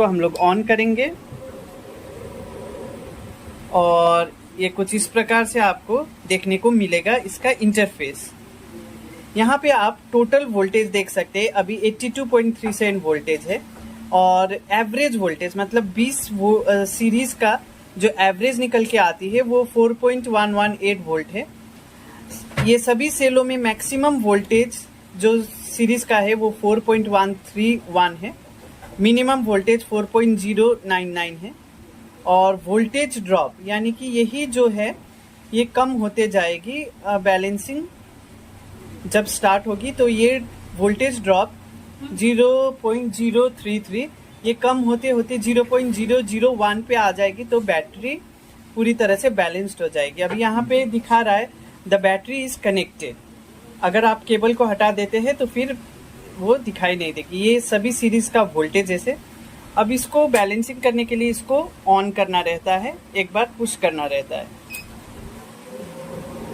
इसको हम लोग ऑन करेंगे और ये कुछ इस प्रकार से आपको देखने को मिलेगा इसका इंटरफेस। यहाँ पे आप टोटल वोल्टेज देख सकते हैं, अभी 82.37 वोल्टेज है और एवरेज वोल्टेज मतलब 20 सीरीज का जो एवरेज निकल के आती है वो 4.118 वोल्ट है। ये सभी सेलों में मैक्सिमम वोल्टेज जो सीरीज का है वो 4.131 है, मिनिमम वोल्टेज 4.099 है और वोल्टेज ड्रॉप यानी कि यही जो है ये कम होते जाएगी। बैलेंसिंग जब स्टार्ट होगी तो ये वोल्टेज ड्रॉप 0.033 ये कम होते होते 0.001 पे आ जाएगी तो बैटरी पूरी तरह से बैलेंस्ड हो जाएगी। अभी यहाँ पे दिखा रहा है द बैटरी इज कनेक्टेड। अगर आप केबल को हटा देते हैं तो फिर वो दिखाई नहीं देगी। ये सभी सीरीज का वोल्टेज ऐसे। अब इसको बैलेंसिंग करने के लिए इसको ऑन करना रहता है, एक बार पुश करना रहता है।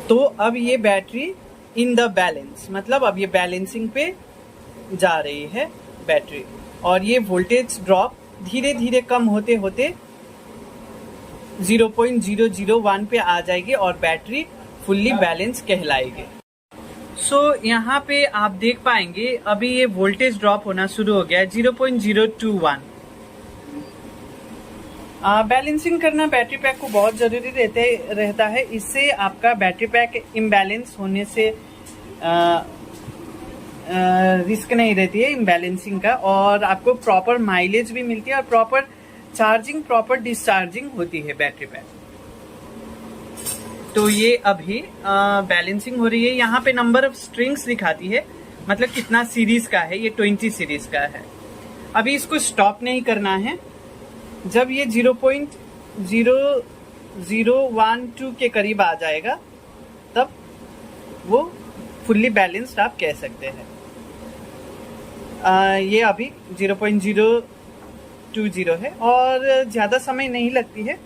तो अब ये बैटरी इन द बैलेंस मतलब अब ये बैलेंसिंग पे जा रही है बैटरी और ये वोल्टेज ड्रॉप धीरे धीरे कम होते होते 0.001 पे आ जाएगी और बैटरी फुल्ली बैलेंस कहलाएगी। सो यहाँ पे आप देख पाएंगे अभी ये वोल्टेज ड्रॉप होना शुरू हो गया है 0.021। बैलेंसिंग करना बैटरी पैक को बहुत ज़रूरी रहता है। इससे आपका बैटरी पैक इम्बैलेंस होने से रिस्क नहीं रहती है इम्बैलेंसिंग का और आपको प्रॉपर माइलेज भी मिलती है और प्रॉपर चार्जिंग प्रॉपर डिस्चार्जिंग होती है बैटरी पैक। तो ये अभी बैलेंसिंग हो रही है। यहाँ पे नंबर ऑफ स्ट्रिंग्स दिखाती है मतलब कितना सीरीज का है, ये 20 सीरीज का है। अभी इसको स्टॉप नहीं करना है। जब ये 0.0012 के करीब आ जाएगा तब वो फुल्ली बैलेंस्ड आप कह सकते हैं। ये अभी 0.020 है और ज़्यादा समय नहीं लगती है।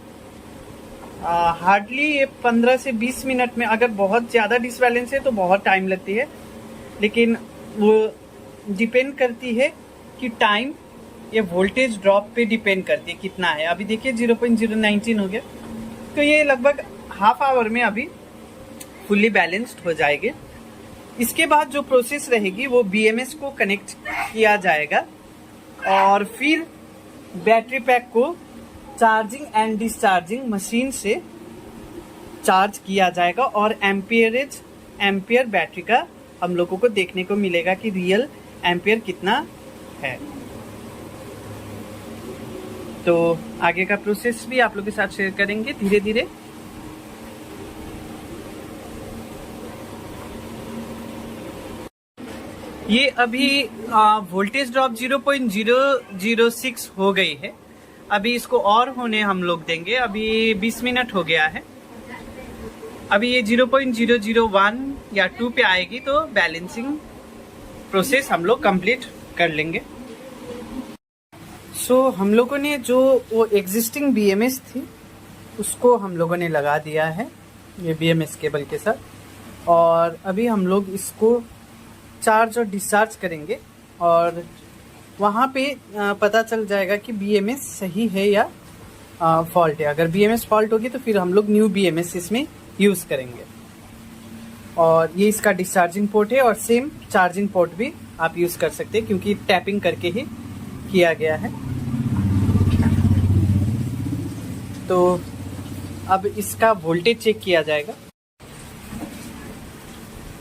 हार्डली ये 15 से 20 मिनट में, अगर बहुत ज़्यादा डिसबैलेंस है तो बहुत टाइम लगती है, लेकिन वो डिपेंड करती है कि टाइम ये वोल्टेज ड्रॉप पे डिपेंड करती है कितना है। अभी देखिए 0.019 हो गया तो ये लगभग हाफ आवर में अभी फुल्ली बैलेंस्ड हो जाएगी। इसके बाद जो प्रोसेस रहेगी वो BMS को कनेक्ट किया जाएगा और फिर बैटरी पैक को चार्जिंग एंड डिस्चार्जिंग मशीन से चार्ज किया जाएगा और एम्पियर बैटरी का हम लोगों को देखने को मिलेगा कि रियल एम्पियर कितना है। तो आगे का प्रोसेस भी आप लोगों के साथ शेयर करेंगे धीरे धीरे। ये अभी वोल्टेज ड्रॉप 0.006 हो गई है। अभी इसको और होने हम लोग देंगे। अभी 20 मिनट हो गया है। अभी ये 0.001 या 2 पे आएगी तो बैलेंसिंग प्रोसेस हम लोग कंप्लीट कर लेंगे। सो हम लोगों ने जो वो एग्जिस्टिंग BMS थी उसको हम लोगों ने लगा दिया है ये BMS केबल के साथ और अभी हम लोग इसको चार्ज और डिस्चार्ज करेंगे और वहाँ पे पता चल जाएगा कि BMS सही है या फॉल्ट है। अगर BMS फॉल्ट होगी तो फिर हम लोग न्यू BMS इसमें यूज़ करेंगे। और ये इसका डिस्चार्जिंग पोर्ट है और सेम चार्जिंग पोर्ट भी आप यूज़ कर सकते हैं क्योंकि टैपिंग करके ही किया गया है। तो अब इसका वोल्टेज चेक किया जाएगा।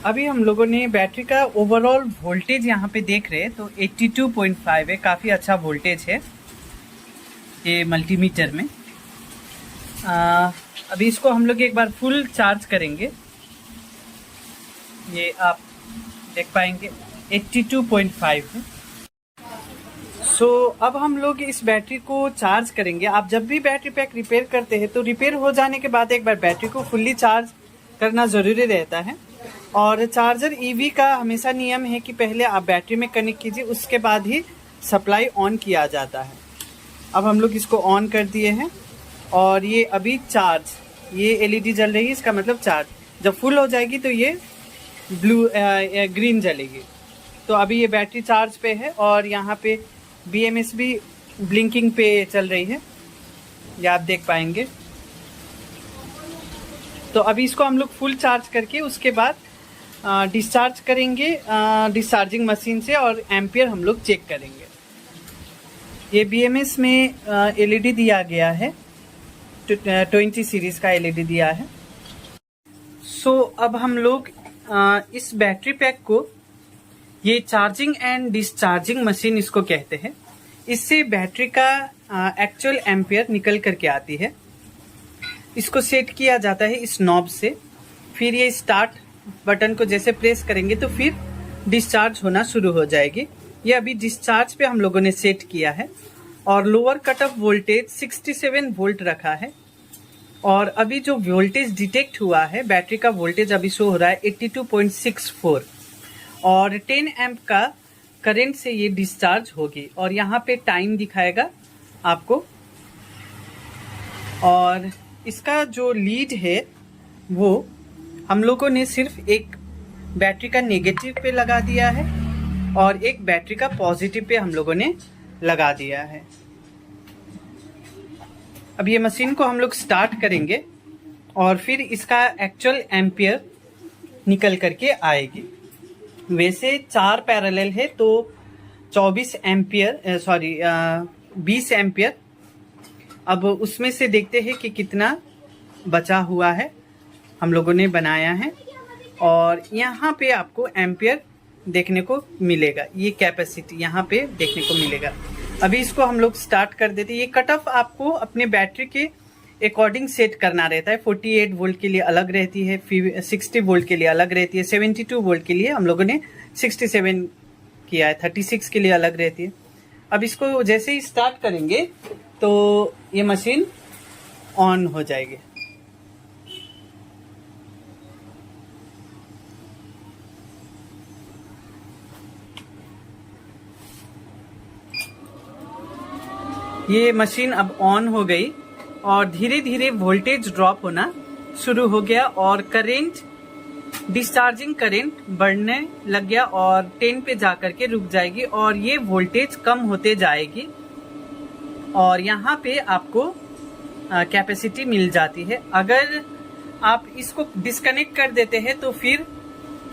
अभी हम लोगों ने बैटरी का ओवरऑल वोल्टेज यहाँ पे देख रहे हैं तो 82.5 है, काफ़ी अच्छा वोल्टेज है ये मल्टीमीटर में। अभी इसको हम लोग एक बार फुल चार्ज करेंगे। ये आप देख पाएंगे 82.5 है। सो अब हम लोग इस बैटरी को चार्ज करेंगे। आप जब भी बैटरी पैक रिपेयर करते हैं तो रिपेयर हो जाने के बाद एक बार बैटरी को फुल्ली चार्ज करना ज़रूरी रहता है। और चार्जर EV का हमेशा नियम है कि पहले आप बैटरी में कनेक्ट कीजिए, उसके बाद ही सप्लाई ऑन किया जाता है। अब हम लोग इसको ऑन कर दिए हैं और ये अभी चार्ज, ये LED जल रही है, इसका मतलब चार्ज। जब फुल हो जाएगी तो ये ग्रीन जलेगी। तो अभी ये बैटरी चार्ज पे है और यहाँ पे BMS भी ब्लिंकिंग पे चल रही है, ये आप देख पाएंगे। तो अभी इसको हम लोग फुल चार्ज करके उसके बाद डिस्चार्ज करेंगे डिस्चार्जिंग मशीन से, और एम्पियर हम लोग चेक करेंगे। ये BMS में LED दिया गया है, 20 सीरीज का LED दिया है। सो अब हम लोग इस बैटरी पैक को, ये चार्जिंग एंड डिस्चार्जिंग मशीन इसको कहते हैं, इससे बैटरी का एक्चुअल एम्पियर निकल करके आती है। इसको सेट किया जाता है इस नॉब से, फिर ये स्टार्ट बटन को जैसे प्रेस करेंगे तो फिर डिस्चार्ज होना शुरू हो जाएगी। ये अभी डिस्चार्ज पे हम लोगों ने सेट किया है, और lower cut off voltage 67 volt रखा है। और अभी जो वोल्टेज डिटेक्ट हुआ है, बैटरी का वोल्टेज अभी शो हो रहा है 82.64, और 10 एम्प का करंट से ये डिस्चार्ज होगी। और यहाँ पे टाइम दिखाएगा आपको, और इसका जो लीड है वो हम लोगों ने सिर्फ एक बैटरी का नेगेटिव पे लगा दिया है और एक बैटरी का पॉजिटिव पे हम लोगों ने लगा दिया है। अब ये मशीन को हम लोग स्टार्ट करेंगे और फिर इसका एक्चुअल एम्पियर निकल करके आएगी। वैसे 4 पैरेलल है तो 24 एम्पियर 20 एम्पियर। अब उसमें से देखते हैं कि कितना बचा हुआ है, हम लोगों ने बनाया है, और यहाँ पे आपको एम्पियर देखने को मिलेगा, ये कैपेसिटी यहाँ पे देखने को मिलेगा। अभी इसको हम लोग स्टार्ट कर देते हैं। ये कट ऑफ आपको अपने बैटरी के अकॉर्डिंग सेट करना रहता है। 48 वोल्ट के लिए अलग रहती है, 60 वोल्ट के लिए अलग रहती है, 72 वोल्ट के लिए हम लोगों ने 67 किया है, 36 के लिए अलग रहती है। अब इसको जैसे ही स्टार्ट करेंगे तो ये मशीन ऑन हो जाएगी। ये मशीन अब ऑन हो गई और धीरे धीरे वोल्टेज ड्रॉप होना शुरू हो गया, और करंट, डिस्चार्जिंग करंट बढ़ने लग गया और 10 पे जाकर के रुक जाएगी, और ये वोल्टेज कम होते जाएगी, और यहाँ पे आपको कैपेसिटी मिल जाती है। अगर आप इसको डिस्कनेक्ट कर देते हैं तो फिर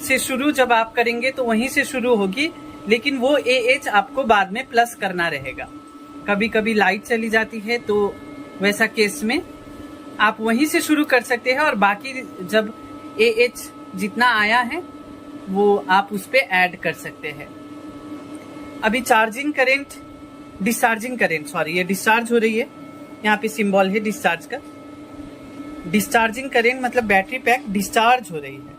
से शुरू जब आप करेंगे तो वहीं से शुरू होगी, लेकिन वो AH आपको बाद में प्लस करना रहेगा। कभी कभी लाइट चली जाती है तो वैसा केस में आप वहीं से शुरू कर सकते हैं, और बाकी जब AH जितना आया है वो आप उस पे ऐड कर सकते हैं। अभी चार्जिंग करंट, डिस्चार्जिंग करंट, ये डिस्चार्ज हो रही है, यहाँ पे सिंबल है डिस्चार्ज का। डिस्चार्जिंग करंट मतलब बैटरी पैक डिस्चार्ज हो रही है,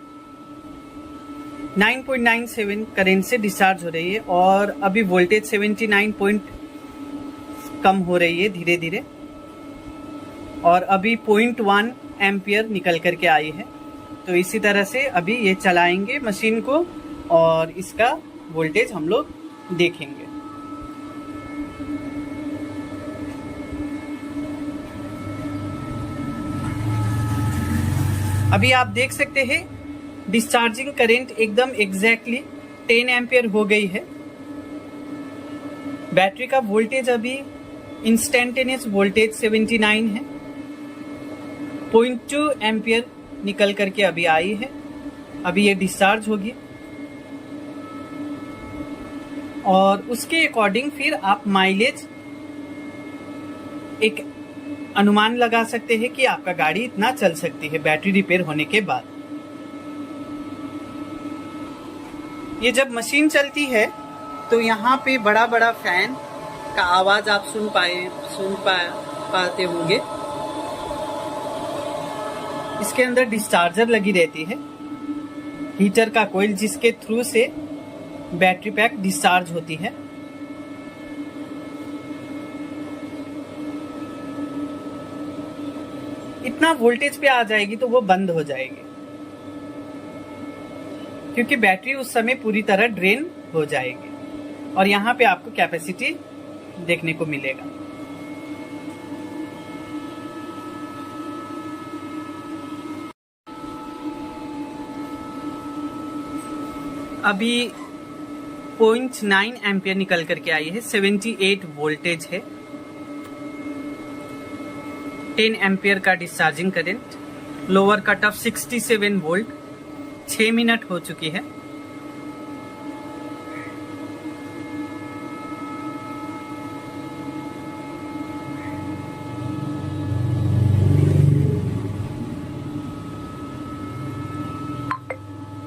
9.97 करंट से डिस्चार्ज हो रही है, और अभी वोल्टेज 79 कम हो रही है धीरे धीरे, और अभी 0.1 एम्पियर निकल करके आई है। तो इसी तरह से अभी ये चलाएंगे मशीन को और इसका वोल्टेज हम लोग देखेंगे। अभी आप देख सकते हैं डिस्चार्जिंग करंट एकदम एग्जैक्टली 10 एम्पियर हो गई है। बैटरी का वोल्टेज अभी इंस्टेंटेनियस वोल्टेज 79 है, 0.2 एम्पियर निकल करके अभी आई है। अभी ये डिस्चार्ज होगी, और उसके अकॉर्डिंग फिर आप माइलेज एक अनुमान लगा सकते हैं कि आपका गाड़ी इतना चल सकती है बैटरी रिपेयर होने के बाद। ये जब मशीन चलती है तो यहाँ पे बड़ा बड़ा फैन का आवाज आप सुन पाते होंगे। इसके अंदर डिस्चार्जर लगी रहती है, हीटर का कोयल, जिसके थ्रू से बैटरी पैक डिस्चार्ज होती है। इतना वोल्टेज पे आ जाएगी तो वो बंद हो जाएगी, क्योंकि बैटरी उस समय पूरी तरह ड्रेन हो जाएगी, और यहाँ पे आपको कैपेसिटी देखने को मिलेगा। अभी 0.9 एम्पियर निकल करके आई है, 78 वोल्टेज है। 10 एम्पियर का discharging current, lower cut off 67 volt. 6 minute हो चुकी है।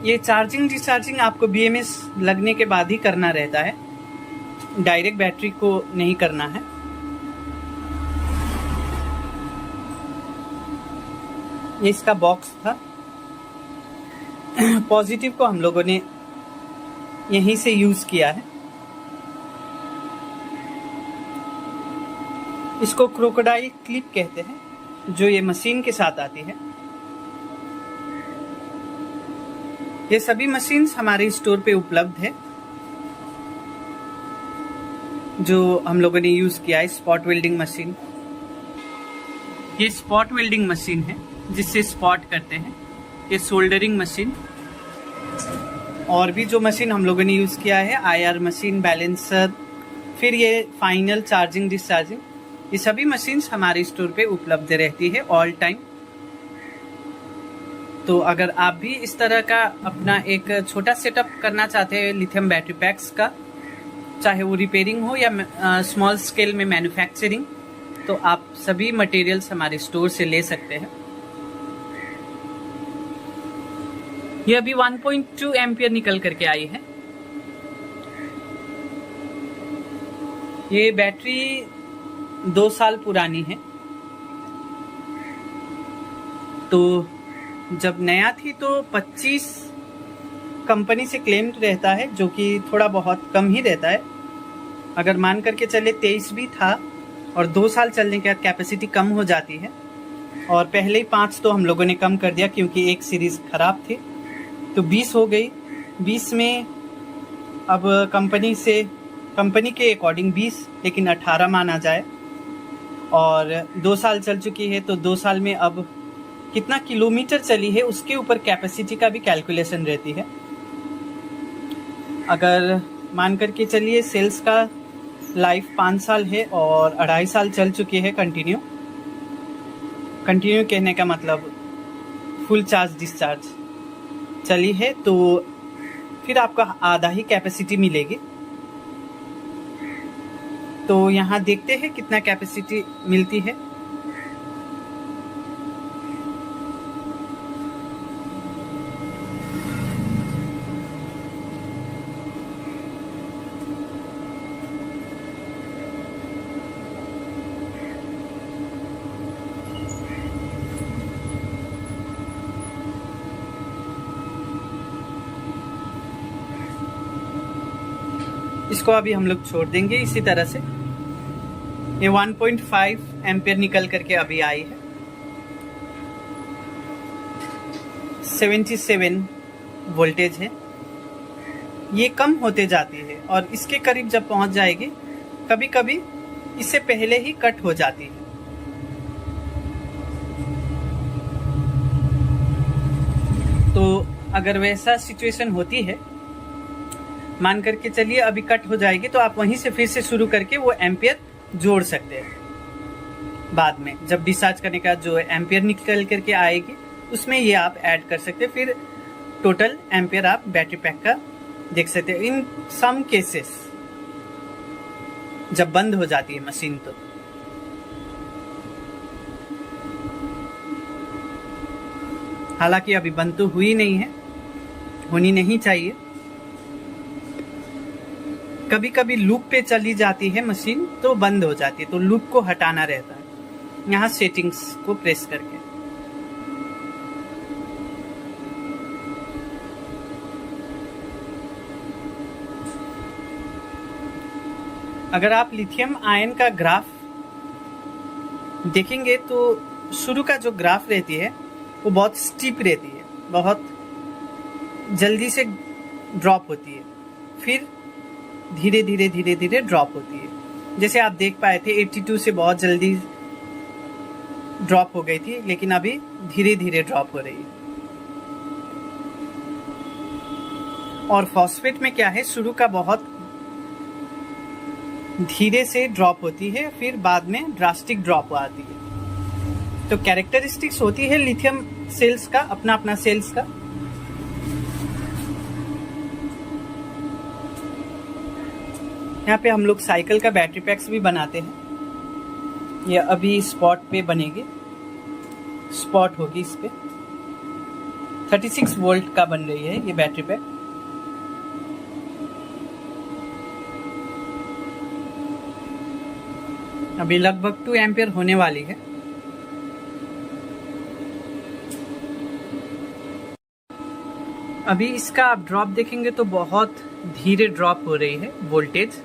ये चार्जिंग डिस्चार्जिंग आपको BMS लगने के बाद ही करना रहता है, डायरेक्ट बैटरी को नहीं करना है। ये इसका बॉक्स था। पॉजिटिव को हम लोगों ने यहीं से यूज किया है। इसको क्रोकोडाइल क्लिप कहते हैं, जो ये मशीन के साथ आती है। ये सभी मशीन्स हमारे स्टोर पे उपलब्ध है, जो हम लोगों ने यूज किया है। स्पॉट वेल्डिंग मशीन, ये स्पॉट वेल्डिंग मशीन है जिससे स्पॉट करते हैं। ये सोल्डरिंग मशीन, और भी जो मशीन हम लोगों ने यूज किया है, IR मशीन, बैलेंसर, फिर ये फाइनल चार्जिंग डिस्चार्जिंग, ये सभी मशीन्स हमारे स्टोर पे उपलब्ध रहती है ऑल टाइम। तो अगर आप भी इस तरह का अपना एक छोटा सेटअप करना चाहते हैं लिथियम बैटरी पैक्स का, चाहे वो रिपेयरिंग हो या स्मॉल स्केल में मैन्युफैक्चरिंग, तो आप सभी मटेरियल्स हमारे स्टोर से ले सकते हैं। ये अभी 1.2 एम्पियर निकल करके आई है। ये बैटरी 2 साल पुरानी है। तो जब नया थी तो 25 कंपनी से क्लेम रहता है, जो कि थोड़ा बहुत कम ही रहता है। अगर मान करके चले 23 भी था, और 2 साल चलने के बाद कैपेसिटी कम हो जाती है। और पहले ही 5 तो हम लोगों ने कम कर दिया क्योंकि एक सीरीज खराब थी, तो 20 हो गई। 20 में अब कंपनी के अकॉर्डिंग 20, लेकिन 18 माना जाए। और 2 साल चल चुकी है, तो 2 साल में अब कितना किलोमीटर चली है उसके ऊपर कैपेसिटी का भी कैलकुलेशन रहती है। अगर मान करके चलिए सेल्स का लाइफ 5 साल है और 2.5 साल चल चुकी है कंटिन्यू कहने का मतलब फुल चार्ज डिस्चार्ज चली है, तो फिर आपका आधा ही कैपेसिटी मिलेगी। तो यहाँ देखते हैं कितना कैपेसिटी मिलती है। इसको अभी हम लोग छोड़ देंगे इसी तरह से। ये 1.5 एम्पियर निकल करके अभी आई है। 77 वोल्टेज है। ये कम होते जाती है और इसके करीब जब पहुंच जाएगी, कभी कभी इससे पहले ही कट हो जाती है। तो अगर वैसा सिचुएशन होती है, मान करके चलिए अभी कट हो जाएगी, तो आप वहीं से फिर से शुरू करके वो एम्पियर जोड़ सकते हैं। बाद में जब डिस्चार्ज करने का जो एम्पियर निकल करके आएगी, उसमें ये आप ऐड कर सकते हैं। फिर टोटल एम्पियर आप बैटरी पैक का देख सकते हैं। इन सम केसेस जब बंद हो जाती है मशीन, तो हालांकि अभी बंद तो हुई नहीं है, होनी नहीं चाहिए। कभी कभी लूप पे चली जाती है मशीन तो बंद हो जाती है, तो लूप को हटाना रहता है यहाँ सेटिंग्स को प्रेस करके। अगर आप लिथियम आयन का ग्राफ देखेंगे तो शुरू का जो ग्राफ रहती है वो बहुत स्टीप रहती है, बहुत जल्दी से ड्रॉप होती है, फिर धीरे धीरे धीरे धीरे ड्रॉप होती है। जैसे आप देख पाए थे 82 से बहुत जल्दी ड्रॉप हो गई थी, लेकिन अभी धीरे धीरे ड्रॉप हो रही है। और फॉस्फेट में क्या है, शुरू का बहुत धीरे से ड्रॉप होती है, फिर बाद में ड्रास्टिक ड्रॉप आती है। तो कैरेक्टरिस्टिक्स होती है लिथियम सेल्स का, अपना अपना सेल्स का। यहाँ पे हम लोग साइकिल का बैटरी पैक्स भी बनाते हैं। ये अभी स्पॉट पे बनेगी, स्पॉट होगी इस पे। 36 वोल्ट का बन रही है ये बैटरी पैक। अभी लगभग 2 एम्पियर होने वाली है। अभी इसका आप ड्रॉप देखेंगे तो बहुत धीरे ड्रॉप हो रही है वोल्टेज।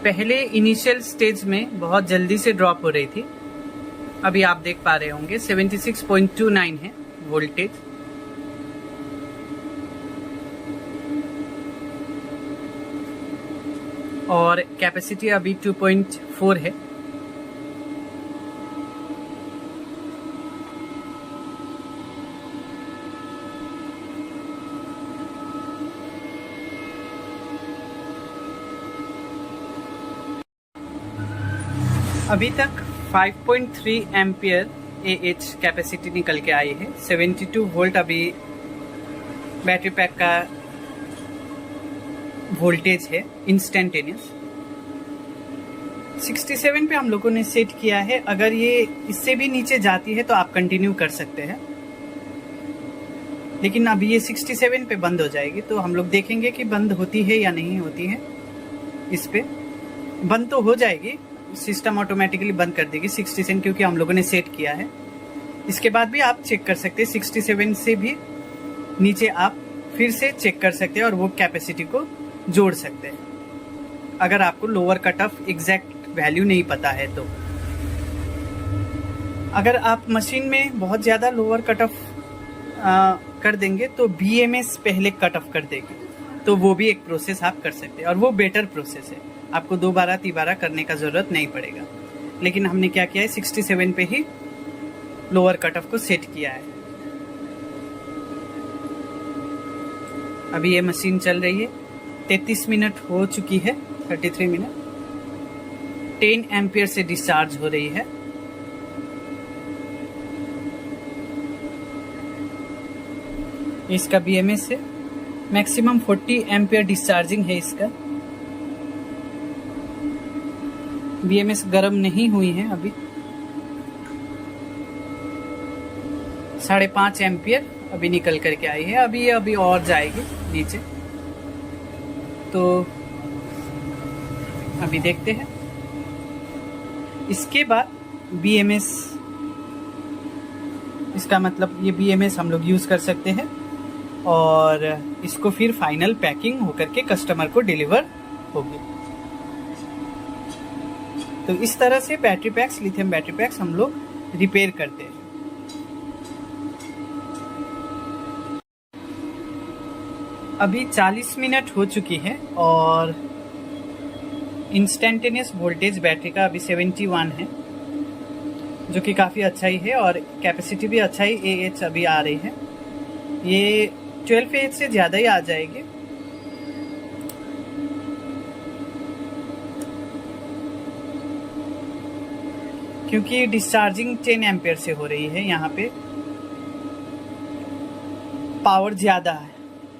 पहले इनिशियल स्टेज में बहुत जल्दी से ड्रॉप हो रही थी। अभी आप देख पा रहे होंगे 76.29 है वोल्टेज। और कैपेसिटी अभी 2.4 है। अभी तक 5.3 एम्पियर AH कैपेसिटी निकल के आई है। 72 वोल्ट अभी बैटरी पैक का वोल्टेज है इंस्टेंटेनियस। 67 पे हम लोगों ने सेट किया है। अगर ये इससे भी नीचे जाती है तो आप कंटिन्यू कर सकते हैं, लेकिन अभी ये 67 पे बंद हो जाएगी। तो हम लोग देखेंगे कि बंद होती है या नहीं होती है। इस पे बंद तो हो जाएगी, सिस्टम ऑटोमेटिकली बंद कर देगी 67, क्योंकि हम लोगों ने सेट किया है। इसके बाद भी आप चेक कर सकते हैं, 67 से भी नीचे आप फिर से चेक कर सकते हैं और वो कैपेसिटी को जोड़ सकते हैं, अगर आपको lower cut off exact value नहीं पता है तो। अगर आप मशीन में बहुत ज़्यादा लोअर कट ऑफ कर देंगे तो BMS पहले कट ऑफ कर देगी, तो वो भी एक प्रोसेस आप कर सकते हैं और वो बेटर प्रोसेस है। आपको 2-12 करने का ज़रूरत नहीं पड़ेगा। लेकिन हमने क्या किया है, 67 पे ही लोअर कट ऑफ को सेट किया है। अभी ये मशीन चल रही है, 33 मिनट हो चुकी है, 33 मिनट। 10 एम्पियर से डिस्चार्ज हो रही है। इसका BMS है, मैक्सिमम 40 एम्पियर डिस्चार्जिंग है इसका। BMS गर्म नहीं हुई है अभी। 5.5 एम्पियर अभी निकल करके आई है। अभी और जाएगी नीचे, तो अभी देखते हैं। इसके बाद BMS, इसका मतलब ये BMS हम लोग यूज कर सकते हैं और इसको फिर फाइनल पैकिंग होकर के कस्टमर को डिलीवर होगी। तो इस तरह से battery PACS, lithium battery PACS हम लोग रिपेयर करते हैं। अभी 40 मिनट हो चुकी है और इंस्टेंटेनियस वोल्टेज बैटरी का अभी 71 है, जो कि काफ़ी अच्छा ही है और कैपेसिटी भी अच्छा ही AH अभी आ रही है। ये 12 AH से ज़्यादा ही आ जाएगी। क्योंकि डिस्चार्जिंग 10 एम्पियर से हो रही है। यहाँ पे पावर ज़्यादा है,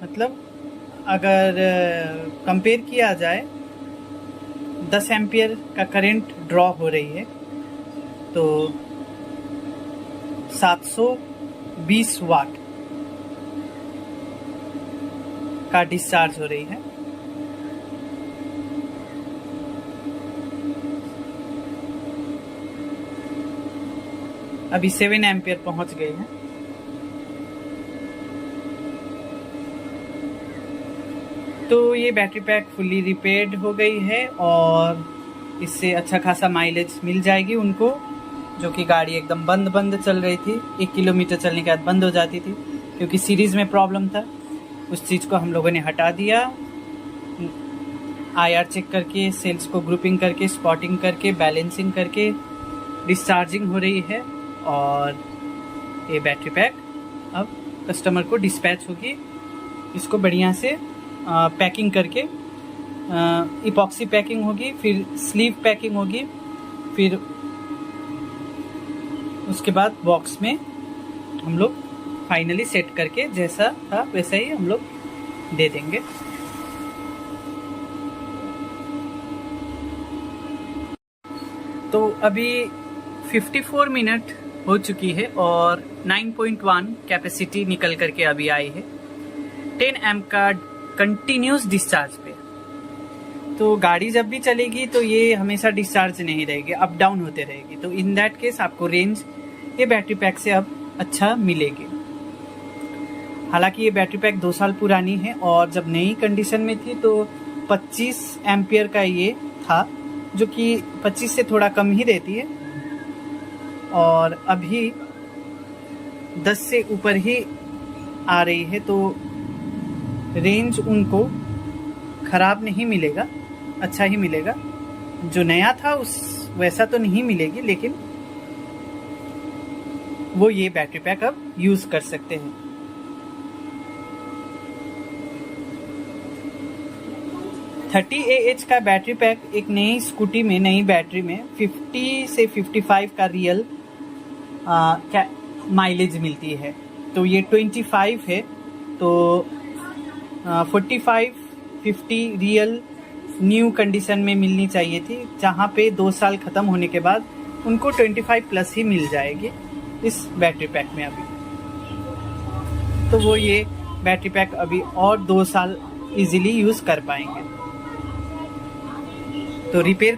मतलब अगर कंपेयर किया जाए 10 एम्पियर का करंट ड्रॉ हो रही है तो 720 वाट का डिस्चार्ज हो रही है। अभी 7 एम्पियर पहुंच गई है। तो ये बैटरी पैक फुल्ली रिपेयर्ड हो गई है और इससे अच्छा खासा माइलेज मिल जाएगी उनको, जो कि गाड़ी एकदम बंद चल रही थी। 1 किलोमीटर चलने के बाद बंद हो जाती थी क्योंकि सीरीज में प्रॉब्लम था। उस चीज़ को हम लोगों ने हटा दिया। IR चेक करके, सेल्स को ग्रुपिंग करके, स्पॉटिंग करके, बैलेंसिंग करके डिस्चार्जिंग हो रही है और ये बैटरी पैक अब कस्टमर को डिस्पैच होगी। इसको बढ़िया से पैकिंग करके, इपॉक्सी पैकिंग होगी, फिर स्लीव पैकिंग होगी, फिर उसके बाद बॉक्स में हम लोग फाइनली सेट करके जैसा था वैसा ही हम लोग दे देंगे। तो अभी 54 मिनट हो चुकी है और 9.1 कैपेसिटी निकल करके अभी आई है 10 एम्प का कंटिन्यूस डिस्चार्ज पे। तो गाड़ी जब भी चलेगी तो ये हमेशा डिस्चार्ज नहीं रहेगी, अप डाउन होते रहेगी। तो इन दैट केस आपको रेंज ये बैटरी पैक से अब अच्छा मिलेगी। हालांकि ये बैटरी पैक 2 साल पुरानी है और जब नई कंडीशन में थी तो 25 एम्पियर का ये था, जो कि 25 से थोड़ा कम ही रहती है, और अभी 10 से ऊपर ही आ रही है। तो रेंज उनको खराब नहीं मिलेगा, अच्छा ही मिलेगा। जो नया था उस वैसा तो नहीं मिलेगी, लेकिन वो ये बैटरी पैक अब यूज कर सकते हैं। AH का बैटरी पैक एक नई स्कूटी में, नई बैटरी में 50 से 55 का रियल माइलेज मिलती है। तो ये 25 है, तो 45-50 रियल न्यू कंडीशन में मिलनी चाहिए थी, जहाँ पे 2 साल ख़त्म होने के बाद उनको 25 प्लस ही मिल जाएगी इस बैटरी पैक में अभी। तो वो ये बैटरी पैक अभी और 2 साल इजीली यूज़ कर पाएंगे। तो रिपेयर